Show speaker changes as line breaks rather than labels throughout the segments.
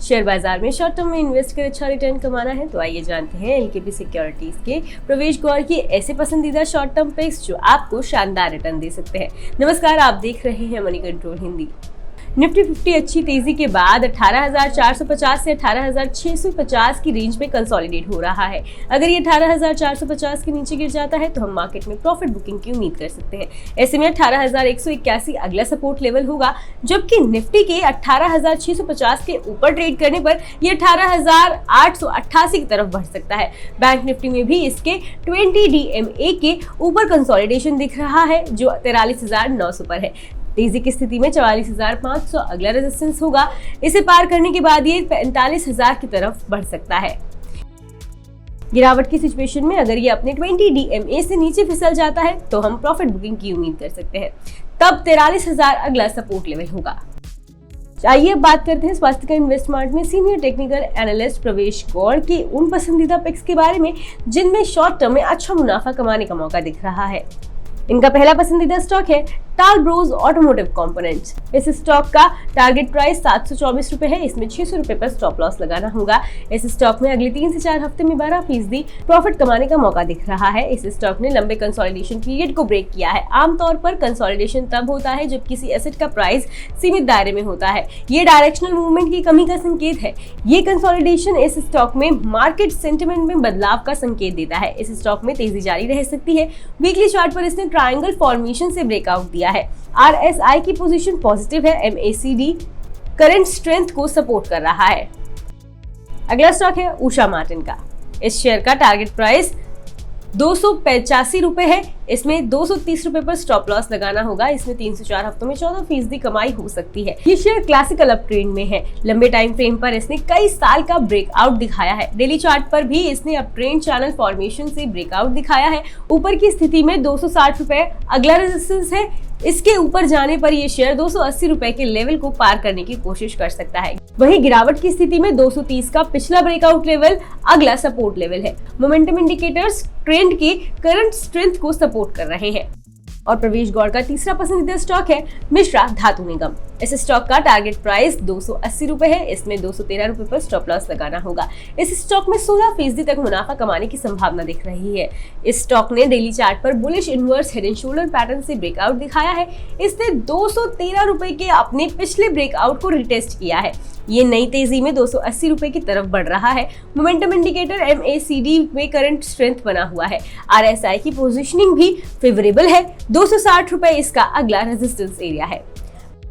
Share बाजार में short term में इन्वेस्ट कर अच्छा रिटर्न कमाना है तो आइए जानते हैं एलकेपी सिक्योरिटीज के प्रवेश गौर की ऐसे पसंदीदा शॉर्ट टर्म पिक्स जो आपको शानदार रिटर्न दे सकते हैं। नमस्कार, आप देख रहे हैं मनी कंट्रोल हिंदी। निफ्टी 50 अच्छी तेजी के बाद 18,450 से 18,650 की रेंज में कंसोलिडेट हो रहा है। अगर ये 18,450 के नीचे गिर जाता है तो हम मार्केट में प्रॉफिट बुकिंग की उम्मीद कर सकते हैं। ऐसे में 18,181 अगला सपोर्ट लेवल होगा, जबकि निफ्टी के 18,650 के ऊपर ट्रेड करने पर ये 18,888 की तरफ बढ़ सकता है। बैंक निफ्टी में भी इसके 20 DMA के ऊपर कंसोलिडेशन दिख रहा है जो 43,900 पर है। तेजी की स्थिति में 44,500 अगला रेजिस्टेंस होगा। इसे पार करने के बाद ये 45,000 की तरफ बढ़ सकता है। गिरावट की सिचुएशन में अगर ये अपने 20 DMA से नीचे फिसल जाता है तो हम प्रॉफिट बुकिंग की उम्मीद कर सकते हैं। तब 43,000 अगला सपोर्ट लेवल होगा। आइए अब बात करते हैं स्वास्थ्य इन्वेस्टमार्ट में सीनियर टेक्निकल एनालिस्ट प्रवेश गौर की उन पसंदीदा पिक्स के बारे में जिनमें शॉर्ट टर्म में अच्छा मुनाफा कमाने का मौका दिख रहा है। इनका पहला पसंदीदा स्टॉक है टाल ब्रोज ऑटोमोटिव कंपोनेंट्स। इस स्टॉक का टारगेट प्राइस 724 रुपए है। इसमें 600 रुपए पर स्टॉप लॉस लगाना होगा। इस स्टॉक में अगले 3 से 4 हफ्ते में 12% प्रॉफिट कमाने का मौका दिख रहा है। इस स्टॉक ने लंबे कंसोलिडेशन पीरियड को ब्रेक किया है। आमतौर पर कंसोलिडेशन तब होता है जब किसी एसेट का प्राइस सीमित दायरे में होता है। ये डायरेक्शनल मूवमेंट की कमी का संकेत है। ये कंसोलिडेशन इस स्टॉक में मार्केट सेंटिमेंट में बदलाव का संकेत देता है। इस स्टॉक में तेजी जारी रह सकती है। वीकली चार्ट पर इसने ट्रायंगल फॉर्मेशन से ब्रेकआउट दिया है। RSI की पोजीशन पॉजिटिव है। MACD करंट स्ट्रेंथ को सपोर्ट कर रहा है। अगला स्टॉक है उषा मार्टिन का। इस शेयर का टारगेट प्राइस 285 रुपए है। इसमें 230 रुपए पर स्टॉप लॉस लगाना होगा। इसमें 3 से 4 हफ्तों में 14% कमाई हो सकती है। ये शेयर क्लासिकल अप ट्रेंड में है। लंबे टाइम फ्रेम पर इसने कई साल का ब्रेकआउट दिखाया है। डेली चार्ट पर भी इसने अप ट्रेंड चैनल फॉर्मेशन से ब्रेकआउट दिखाया है। ऊपर की स्थिति में 260 रुपए अगला रेजिस्टेंस है। इसके ऊपर जाने पर यह शेयर 280 रुपए के लेवल को पार करने की कोशिश कर सकता है। वहीं गिरावट की स्थिति में 230 का पिछला ब्रेकआउट लेवल अगला सपोर्ट लेवल है। मोमेंटम इंडिकेटर्स ट्रेंड के करंट स्ट्रेंथ को सपोर्ट कर रहे हैं। और प्रवेश गौर का तीसरा पसंदीदा स्टॉक है मिश्रा धातु निगम। इस स्टॉक का टारगेट प्राइस 280 रुपए है। इसमें 213 रुपए पर स्टॉप लॉस लगाना होगा। इस स्टॉक में 16% तक मुनाफा कमाने की संभावना दिख रही है। इस स्टॉक ने डेली चार्ट पर bullish inverse head and shoulder pattern से ब्रेकआउट दिखाया है। इसने 213 रुपए के अपने पिछले ब्रेकआउट को रिटेस्ट किया है। ये नई तेजी में 280 रुपए की तरफ बढ़ रहा है। मोमेंटम इंडिकेटर MACD में करंट स्ट्रेंथ बना हुआ है। RSI की पोजीशनिंग भी फेवरेबल है। 260 रुपए इसका अगला रेजिस्टेंस एरिया है।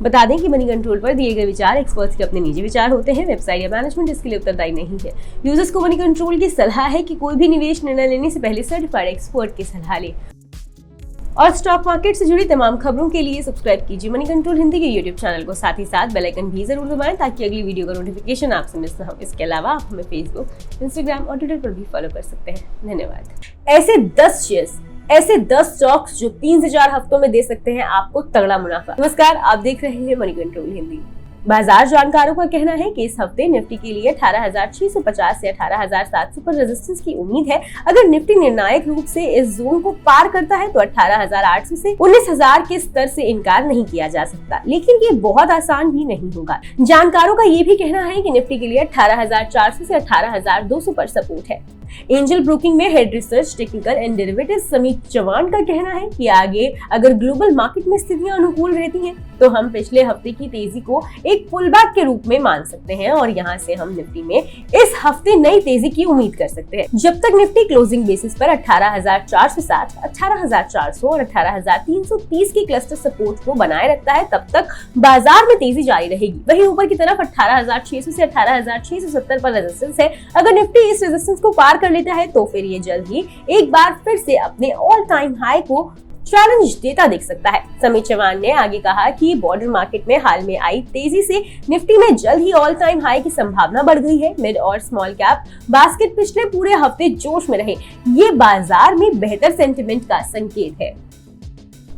बता दें कि मनी कंट्रोल पर दिए गए विचार एक्सपर्ट्स के अपने निजी विचार होते हैं। वेबसाइट या मैनेजमेंट इसके लिए उत्तरदायी नहीं है। यूजर्स को मनी कंट्रोल की सलाह है कि कोई भी निवेश निर्णय लेने से पहले सर्टिफाइड एक्सपर्ट की सलाह ले। और स्टॉक मार्केट से जुड़ी तमाम खबरों के लिए सब्सक्राइब कीजिए मनी कंट्रोल हिंदी के YouTube चैनल को। साथ ही साथ बेल आइकन भी जरूर दबाएं ताकि अगली वीडियो का नोटिफिकेशन आपसे मिस ना हो। इसके अलावा आप हमें फेसबुक, इंस्टाग्राम और ट्विटर पर भी फॉलो कर सकते हैं। धन्यवाद। ऐसे 10 शेयर्स, ऐसे 10 स्टॉक्स जो 3 से 4 हफ्तों में दे सकते हैं आपको तगड़ा मुनाफा। नमस्कार, आप देख रहे हैं मनी कंट्रोल हिंदी। बाजार जानकारों का कहना है कि इस हफ्ते निफ्टी के लिए 18,650 से 18,700 पर रेजिस्टेंस की उम्मीद है। अगर निफ्टी निर्णायक रूप से इस जोन को पार करता है तो 18,800 से 19,000 के स्तर से इनकार नहीं किया जा सकता, लेकिन ये बहुत आसान भी नहीं होगा। जानकारों का ये भी कहना है कि निफ्टी के लिए 18,400 से 18,200 पर सपोर्ट है। एंजल ब्रोकिंग में head research technical and derivative समीप चौहान का कहना है कि आगे अगर ग्लोबल मार्केट में स्थितियां अनुकूल रहती हैं तो हम पिछले हफ्ते की तेजी को एक पुलबैक के रूप में मान सकते हैं और यहां से हम निफ्टी में इस हफ्ते नई तेजी की उम्मीद कर सकते हैं। जब तक निफ्टी क्लोजिंग बेसिस पर 18,460, 18,400 और 18,330 की क्लस्टर सपोर्ट को बनाए रखता है तब तक बाजार में तेजी जारी रहेगी। वहीं ऊपर की तरफ 18,600 से 18,670 पर रेजिस्टेंस है। अगर निफ्टी इस रेजिस्टेंस को पार कर लेता है तो फिर ये जल्द ही एक बार फिर से अपने ऑल टाइम हाई को चैलेंज देता दिख सकता है। समीर चौहान ने आगे कहा कि बॉर्डर मार्केट में हाल में आई तेजी से निफ्टी में जल्द ही ऑल टाइम हाई की संभावना बढ़ गई है। मिड और स्मॉल कैप बास्केट पिछले पूरे हफ्ते जोश में रहे। ये बाजार में बेहतर सेंटिमेंट का संकेत है।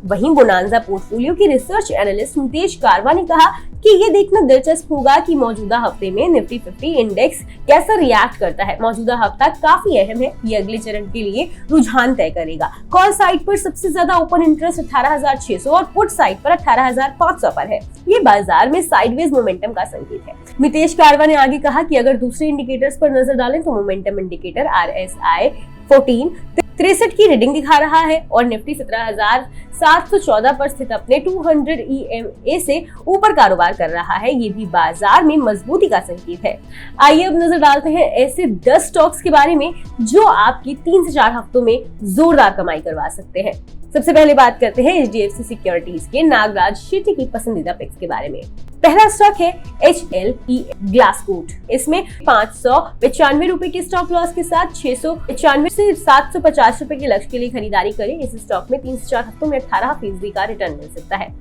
वहीं बोनांजा पोर्टफोलियो के रिसर्च एनालिस्ट नितेश कारवा ने कहा कि ये देखना दिलचस्प होगा कि मौजूदा हफ्ते में निफ्टी 50 इंडेक्स कैसा रिएक्ट करता है। मौजूदा हफ्ता काफी अहम है, ये अगले चरण के लिए रुझान तय करेगा। कॉल साइड पर सबसे ज्यादा ओपन इंटरेस्ट 18,600 और पुट साइड पर 18,500 पर है। ये बाजार में साइडवेज मोमेंटम का संकेत है। नितेश कारवा ने आगे कहा कि अगर दूसरे इंडिकेटर्स पर नजर डालें तो मोमेंटम इंडिकेटर RSI 14 63 की रीडिंग दिखा रहा है और निफ्टी 17,714 पर स्थित अपने 200 EMA से ऊपर कारोबार कर रहा है। ये भी बाजार में मजबूती का संकेत है। आइए अब नजर डालते हैं ऐसे 10 स्टॉक्स के बारे में जो आपकी 3 से 4 हफ्तों में जोरदार कमाई करवा सकते हैं। सबसे पहले बात करते हैं HDFC सिक्योरिटीज के नागराज शेट्टी की पसंदीदा पिक्स के बारे में। पहला स्टॉक है HLE ग्लासकोट। इसमें 595 रुपए के स्टॉप लॉस के साथ 695 से 750 रुपए के लक्ष्य के लिए खरीदारी करें। इस स्टॉक में 3 से 4 हफ्तों में 18% का रिटर्न मिल सकता है।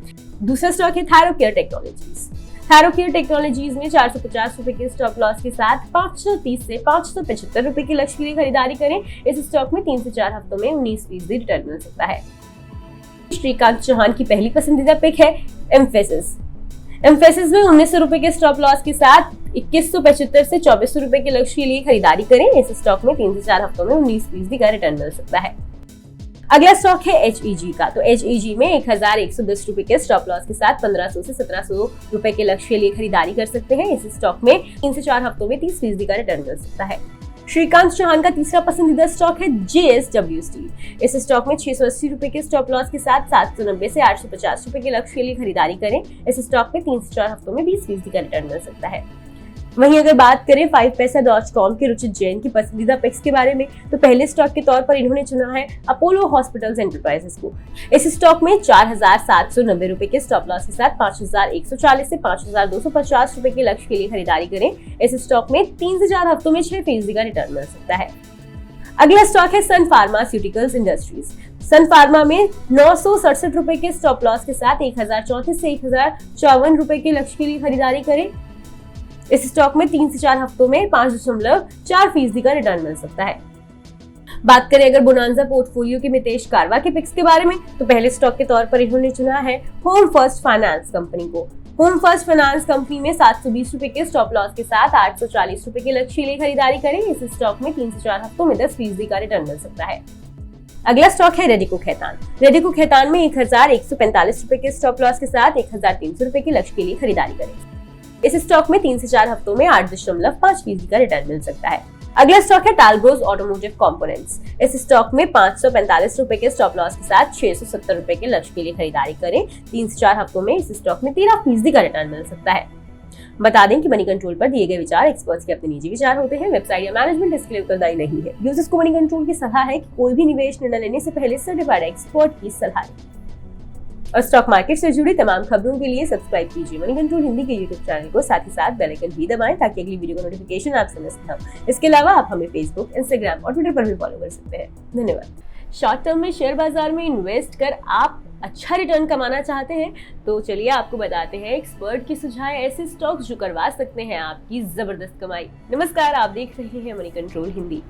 दूसरा स्टॉक है थायरोकेयर टेक्नोलॉजीज। थायरोकेयर टेक्नोलॉजीज में 450 रुपए के स्टॉप लॉस के साथ 530 से 575 रुपए के लक्ष्य के लिए खरीदारी करें। इस स्टॉक में 3 से 4 हफ्तों में 19% रिटर्न मिल सकता है। श्रीकांत चौहान की पहली पसंदीदा पिक है एम्फेसिस। एम्फेसिस में 1900 रुपए के स्टॉप लॉस के साथ 2175 से 2400 रुपए के लक्ष्य के लिए खरीदारी करें। इस स्टॉक में 3 से 4 हफ्तों में 19% का रिटर्न मिल सकता है। अगला स्टॉक है HEG का। तो HEG में 1110 रुपए के स्टॉप लॉस के साथ 1500 से 1700 रुपए के लक्ष्य के लिए खरीदारी कर सकते हैं। इस स्टॉक में 3 से 4 हफ्तों में 30% का रिटर्न मिल सकता है। श्रीकांत चौहान का तीसरा पसंदीदा स्टॉक है JSW स्टील। इस स्टॉक में 680 रुपए के स्टॉप लॉस के साथ 790 से 850 रुपए के लक्ष्य के लिए खरीदारी करें। इस स्टॉक में 3 से 4 हफ्तों में 20% का रिटर्न मिल सकता है। वहीं अगर बात करें 5paisa.com के रुचित जैन की पसंदीदा पिक्स के बारे में, तो पहले स्टॉक के तौर पर इन्होंने चुना है अपोलो हॉस्पिटल्स एंटरप्राइजेस को। इस स्टॉक में 4,790 रुपए के स्टॉप लॉस के साथ 5,140 से 5,250 रुपए के लक्ष्य के लिए खरीदारी करें। इस स्टॉक में 3 से 4 हफ्तों में 6% का रिटर्न मिल सकता है। अगला स्टॉक है सन फार्मास्यूटिकल्स इंडस्ट्रीज। सन फार्मा में 967 रुपए के स्टॉप लॉस के साथ 1,034 से 1,054 रुपए के लक्ष्य के लिए खरीदारी करें। इस स्टॉक में 3 से 4 हफ्तों में 5.4% का रिटर्न मिल सकता है। बात करें अगर बोनांजा पोर्टफोलियो के नितेश कारवा के पिक्स के बारे में, तो पहले स्टॉक के तौर पर इन्होंने चुना है होम फर्स्ट फाइनेंस कंपनी को। होम फर्स्ट फाइनेंस कंपनी में 720 रुपए के स्टॉप लॉस के साथ 840 रुपए के लक्ष्य के लिए खरीदारी करें। इस स्टॉक में 3 से 4 हफ्तों में 10% का रिटर्न मिल सकता है। अगला स्टॉक है रेडिको खैतान। रेडिको खैतान में 1,145 रुपए के स्टॉप लॉस के साथ 1,300 रुपए के लक्ष्य के लिए खरीदारी करें। इस स्टॉक में 3 से 4 हफ्तों में 8.5% का रिटर्न मिल सकता है। अगला स्टॉक है टालग्रोज ऑटोमोटिव कंपोनेंट्स। इस स्टॉक में 545 रुपए के स्टॉप लॉस के साथ 670 रुपए के लक्ष्य के लिए खरीदारी करें। 3 से 4 हफ्तों में इस स्टॉक में 13% का रिटर्न मिल सकता है। बता दें कि मनी कंट्रोल पर दिए गए विचार एक्सपर्ट्स के अपने निजी विचार होते हैं। वेबसाइट या मैनेजमेंट इसके लिए उत्तरदायी नहीं है। यूजर्स को मनी कंट्रोल की सलाह है कि कोई भी निवेश निर्णय लेने से पहले सर्टिफाइड एक्सपर्ट की सलाह लें। और स्टॉक मार्केट से जुड़ी तमाम खबरों के लिए सब्सक्राइब कीजिए मनी कंट्रोल हिंदी के यूट्यूब चैनल को। साथ ही साथ बेल आइकन भी दबाएं ताकि अगली वीडियो का नोटिफिकेशन आपसे मिस ना हो। इसके अलावा आप हमें फेसबुक, इंस्टाग्राम और ट्विटर पर भी फॉलो कर सकते हैं। धन्यवाद। शॉर्ट टर्म में शेयर बाजार में इन्वेस्ट कर आप अच्छा रिटर्न कमाना चाहते हैं, तो चलिए आपको बताते हैं एक्सपर्ट की सुझाव ऐसे स्टॉक्स जो करवा सकते हैं आपकी जबरदस्त कमाई। नमस्कार, आप देख रहे हैं मनी कंट्रोल हिंदी।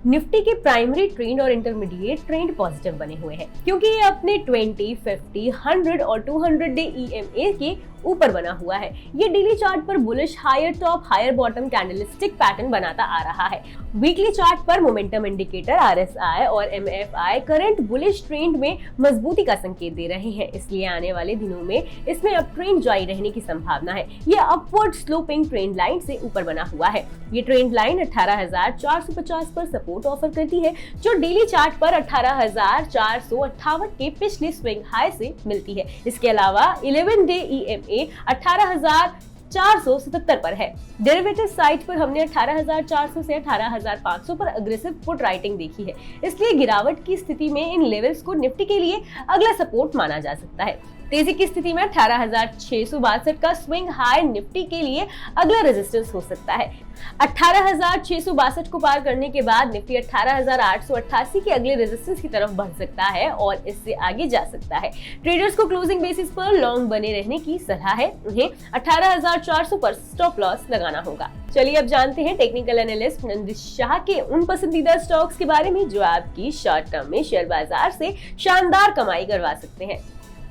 निफ्टी के प्राइमरी ट्रेंड और इंटरमीडिएट ट्रेंड पॉजिटिव बने हुए हैं क्योंकि ये अपने 20, 50, 100 और 200 डे EMA के ऊपर बना हुआ है। ये डेली चार्ट पर bullish higher top higher bottom candlestick pattern बनाता आ रहा है। वीकली चार्ट पर मोमेंटम इंडिकेटर RSI और MFI करंट बुलिश ट्रेंड में मजबूती का संकेत दे रहे हैं, इसलिए आने वाले दिनों में इसमें अप ट्रेंड जारी रहने की संभावना है। ये अपवर्ड स्लोपिंग ट्रेंड लाइन से ऊपर बना हुआ है। ये ट्रेंड लाइन 18,450 पर सपोर्ट ऑफर करती है, जो डेली चार्ट पर 18,458 के पिछले स्विंग हाई से मिलती है। इसके अलावा 11 डे EMA 18,477 पर है। डेरिवेटिव साइट पर हमने 18,400 से 18,500 पर अग्रेसिव पुट राइटिंग देखी है, इसलिए गिरावट की स्थिति में इन लेवल्स को निफ्टी के लिए अगला सपोर्ट माना जा सकता है। तेजी की स्थिति में 18,662 का स्विंग हाई निफ्टी के लिए अगला रेजिस्टेंस हो सकता है। 18,662 को पार करने के बाद निफ्टी 18,888 के अगले रेजिस्टेंस की तरफ बढ़ सकता है और इससे आगे जा सकता है। ट्रेडर्स को क्लोजिंग बेसिस पर लॉन्ग बने रहने की सलाह है। उन्हें 18,400 पर स्टॉप लॉस लगाना होगा। चलिए अब जानते हैं टेक्निकल एनालिस्ट नंदिश शाह के उन पसंदीदा स्टॉक्स के बारे में जो आपकी शॉर्ट टर्म में शेयर बाजार से शानदार कमाई करवा सकते हैं।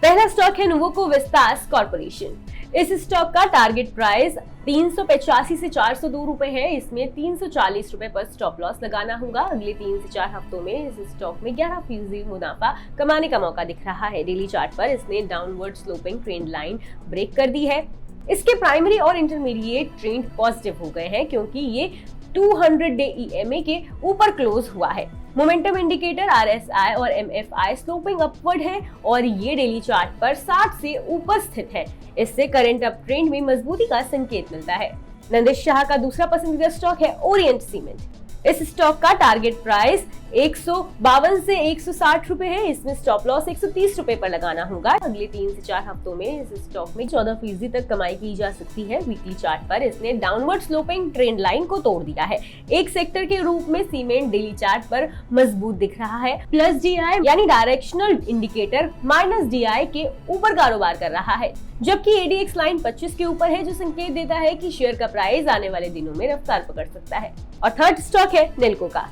पहला स्टॉक है नुवोको विस्तास कॉर्पोरेशन। इस स्टॉक का टारगेट प्राइस 385 से 402 रुपए है। इसमें 340 रुपए पर स्टॉप लॉस लगाना होगा। अगले 3 से 4 हफ्तों में इस स्टॉक में 11% मुनाफा कमाने का मौका दिख रहा है। डेली चार्ट पर इसने downward sloping trend line break कर दी है। इसके प्राइमरी और इंटरमीडिएट ट्रेंड पॉजिटिव हो गए हैं क्योंकि ये 200 डे EMA के ऊपर क्लोज हुआ है। मोमेंटम इंडिकेटर RSI और MFI स्लोपिंग अपवर्ड है और ये डेली चार्ट पर 60 से ऊपर स्थित है। इससे करंट अप ट्रेंड में मजबूती का संकेत मिलता है। नंदिश शाह का दूसरा पसंदीदा स्टॉक है ओरिएंट सीमेंट। इस स्टॉक का टारगेट प्राइस 152 से 160 रुपए है। इसमें स्टॉप लॉस 130 रुपए पर लगाना होगा। अगले 3 से 4 हफ्तों में इस स्टॉक में 14% तक कमाई की जा सकती है। वीकली चार्ट पर इसने डाउनवर्ड स्लोपिंग ट्रेंड लाइन को तोड़ दिया है। एक सेक्टर के रूप में सीमेंट डेली चार्ट पर मजबूत दिख रहा है। प्लस DI यानी डायरेक्शनल इंडिकेटर माइनस DI के ऊपर कारोबार कर रहा है, जबकि ADX लाइन 25 के ऊपर है जो संकेत देता है कि शेयर का प्राइस आने वाले दिनों में रफ्तार पकड़ सकता है। और थर्ड स्टॉक है नेल्को का।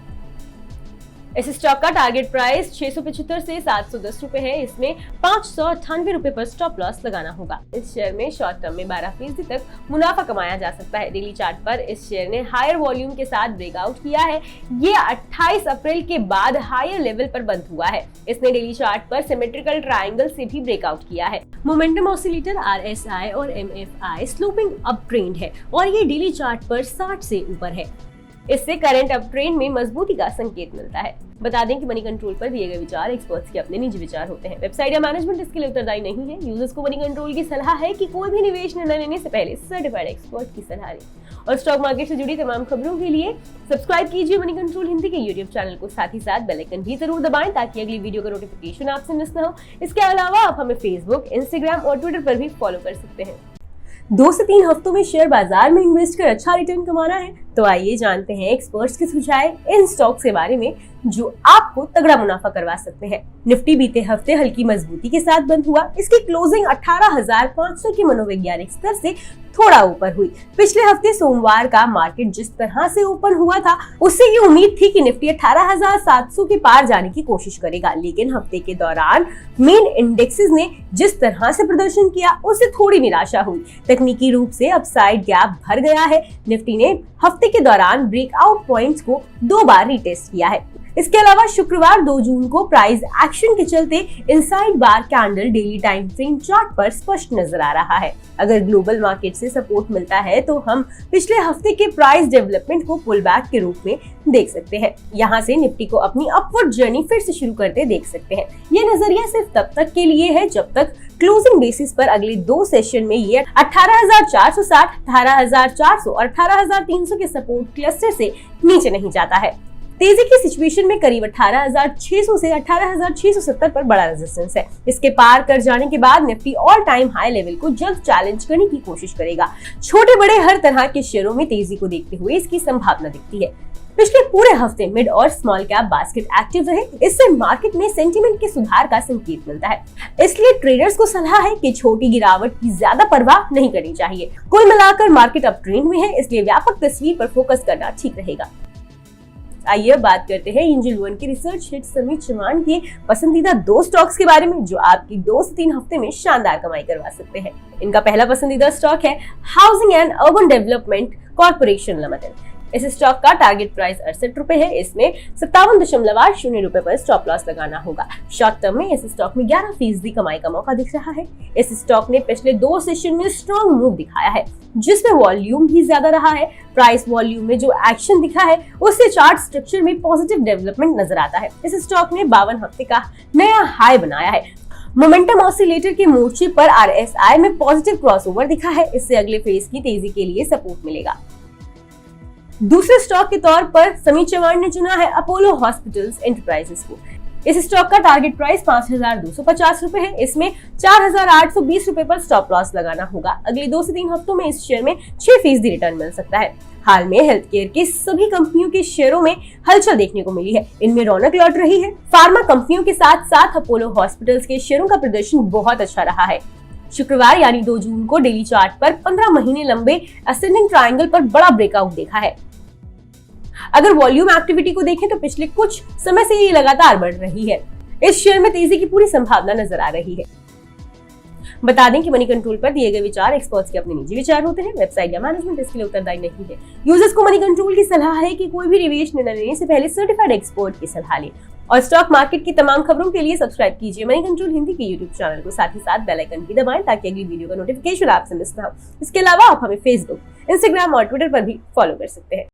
इस स्टॉक का टारगेट प्राइस 675 से 710 रुपए है। इसमें 598 रुपए पर स्टॉप लॉस लगाना होगा। इस शेयर में शॉर्ट टर्म में 12% तक मुनाफा कमाया जा सकता है। डेली चार्ट पर इस शेयर ने हायर वॉल्यूम के साथ ब्रेकआउट किया है। ये 28 अप्रैल के बाद हायर लेवल पर बंद हुआ है। इसने डेली चार्ट पर सिमेट्रिकल ट्रायंगल से भी ब्रेकआउट किया है। मोमेंटम ऑसिलेटर RSI और MFI स्लोपिंग अप ट्रेंड है और ये डेली चार्ट पर 60 से ऊपर है। इससे करंट अप ट्रेंड में मजबूती का संकेत मिलता है। बता दें कि मनी कंट्रोल पर दिए गए विचार एक्सपर्ट्स के अपने निजी विचार होते हैं। वेबसाइट या मैनेजमेंट इसके लिए उत्तरदायी नहीं है। यूजर्स को मनी कंट्रोल की सलाह है कि कोई भी निवेश निर्णय लेने से पहले सर्टिफाइड एक्सपर्ट की सलाह लें। और स्टॉक मार्केट से जुड़ी तमाम खबरों के लिए सब्सक्राइब कीजिए मनी कंट्रोल हिंदी के यूट्यूब चैनल को। साथ ही साथ बेल आइकन भी जरूर दबाएं ताकि अगली वीडियो का नोटिफिकेशन आपसे मिस न हो। इसके अलावा आप हमें फेसबुक, इंस्टाग्राम और ट्विटर पर भी फॉलो कर सकते हैं। 2 से 3 हफ्तों में शेयर बाजार में इन्वेस्ट कर अच्छा रिटर्न कमाना है तो आइए जानते हैं एक्सपर्ट्स के सुझाव इन स्टॉक्स के बारे में जो आपको तगड़ा मुनाफा करवा सकते हैं। निफ्टी बीते हफ्ते हल्की मजबूती के साथ बंद हुआ। इसकी क्लोजिंग 18,500 के मनोवैज्ञानिक स्तर से थोड़ा ऊपर हुई। पिछले हफ्ते सोमवार का मार्केट जिस तरह से ओपन हुआ था उससे ये उम्मीद थी कि निफ्टी 18,700 के पार जाने की कोशिश करेगा, लेकिन हफ्ते के दौरान मेन इंडेक्सेस ने जिस तरह से प्रदर्शन किया उससे थोड़ी निराशा हुई। तकनीकी रूप से अपसाइड गैप भर गया है। निफ्टी ने हफ्ते के दौरान ब्रेकआउट पॉइंट्स को 2 बार रीटेस्ट किया है। इसके अलावा शुक्रवार 2 जून को प्राइस एक्शन के चलते inside bar candle daily time frame chart पर स्पष्ट नजर आ रहा है। अगर ग्लोबल मार्केट से सपोर्ट मिलता है तो हम पिछले हफ्ते के प्राइस डेवलपमेंट को पुल बैक के रूप में देख सकते हैं। यहाँ से निफ्टी को अपनी अपवर्ड जर्नी फिर से शुरू करते देख सकते हैं। ये नजरिया सिर्फ तब तक के लिए है जब तक क्लोजिंग बेसिस पर अगले 2 सेशन में ये 18,460, 18,400 और 18,300 के सपोर्ट क्लस्टर से नीचे नहीं जाता है। तेजी की सिचुएशन में करीब 18,600 से 18,670 पर बड़ा रेजिस्टेंस है। इसके पार कर जाने के बाद Nifty all time high level को जल्द चैलेंज करने की कोशिश करेगा। छोटे बड़े हर तरह के शेयरों में तेजी को देखते हुए इसकी संभावना दिखती है। पिछले पूरे हफ्ते मिड और स्मॉल कैप बास्केट एक्टिव रहे। इससे मार्केट में सेंटीमेंट के सुधार का संकेत मिलता है। इसलिए ट्रेडर्स को सलाह है कि छोटी गिरावट की ज्यादा परवाह नहीं करनी चाहिए। कुल मिलाकर मार्केट अप ट्रेंड में है, इसलिए व्यापक तस्वीर पर फोकस करना ठीक रहेगा। आइए बात करते हैं एंजल वन के रिसर्च हेड समीर चौहान के पसंदीदा 2 स्टॉक्स के बारे में जो आपकी 2 से 3 हफ्ते में शानदार कमाई करवा सकते हैं। इनका पहला पसंदीदा स्टॉक है housing and urban development corporation limited. इस स्टॉक का टारगेट प्राइस 68 रुपए है। इसमें 57.80 रुपए पर स्टॉप लॉस लगाना होगा। शॉर्ट टर्म में इस स्टॉक में 11% कमाई का मौका दिख रहा है। इस स्टॉक ने पिछले 2 सेशन में स्ट्रॉन्ग मूव दिखाया है जिसमें वॉल्यूम भी ज्यादा रहा है। प्राइस वॉल्यूम में जो एक्शन दिखा है उससे चार्ट स्ट्रक्चर में पॉजिटिव डेवलपमेंट नजर आता है। इस स्टॉक ने 52 हफ्ते का नया हाई बनाया है। मोमेंटम ऑसिलेटर के मोर्चे पर RSI में पॉजिटिव क्रॉसओवर दिखा है। इससे अगले फेज की तेजी के लिए सपोर्ट मिलेगा। दूसरे स्टॉक के तौर पर समीर चौहान ने चुना है अपोलो हॉस्पिटल्स एंटरप्राइजेस को। इस स्टॉक का टारगेट प्राइस 5,250 रुपए है। इसमें 4,820 रुपए पर स्टॉप लॉस लगाना होगा। अगले 2 से 3 हफ्तों में इस शेयर में 6% रिटर्न मिल सकता है। हाल में हेल्थ केयर की सभी कंपनियों के शेयरों में हलचल देखने को मिली है। इनमें रौनक लौट रही है। फार्मा कंपनियों के साथ साथ अपोलो हॉस्पिटल्स के शेयरों का प्रदर्शन बहुत अच्छा रहा है। शुक्रवार यानी 2 जून को डेली चार्ट पर 15 महीने लंबे असेंडिंग ट्रायंगल पर बड़ा ब्रेकआउट देखा है। अगर वॉल्यूम एक्टिविटी को देखें तो पिछले कुछ समय से ये लगातार बढ़ रही है। इस शेयर में तेजी की पूरी संभावना नजर आ रही है। बता दें कि मनी कंट्रोल पर दिए गए विचार एक्सपर्ट्स के अपने निजी विचार होते हैं। वेबसाइट या मैनेजमेंट इसके लिए उत्तरदायी नहीं है। यूजर्स को मनी कंट्रोल की सलाह है कि कोई भी निवेश निर्णय लेने से पहले सर्टिफाइड एक्सपर्ट की सलाह लें। और स्टॉक मार्केट की तमाम खबरों के लिए सब्सक्राइब कीजिए मनी कंट्रोल हिंदी के यूट्यूब चैनल को। साथ ही साथ बेल आइकन भी दबाएं ताकि अगली वीडियो का नोटिफिकेशन आपसे मिस ना हो। इसके अलावा आप हमें फेसबुक, इंस्टाग्राम और ट्विटर पर भी फॉलो कर सकते हैं।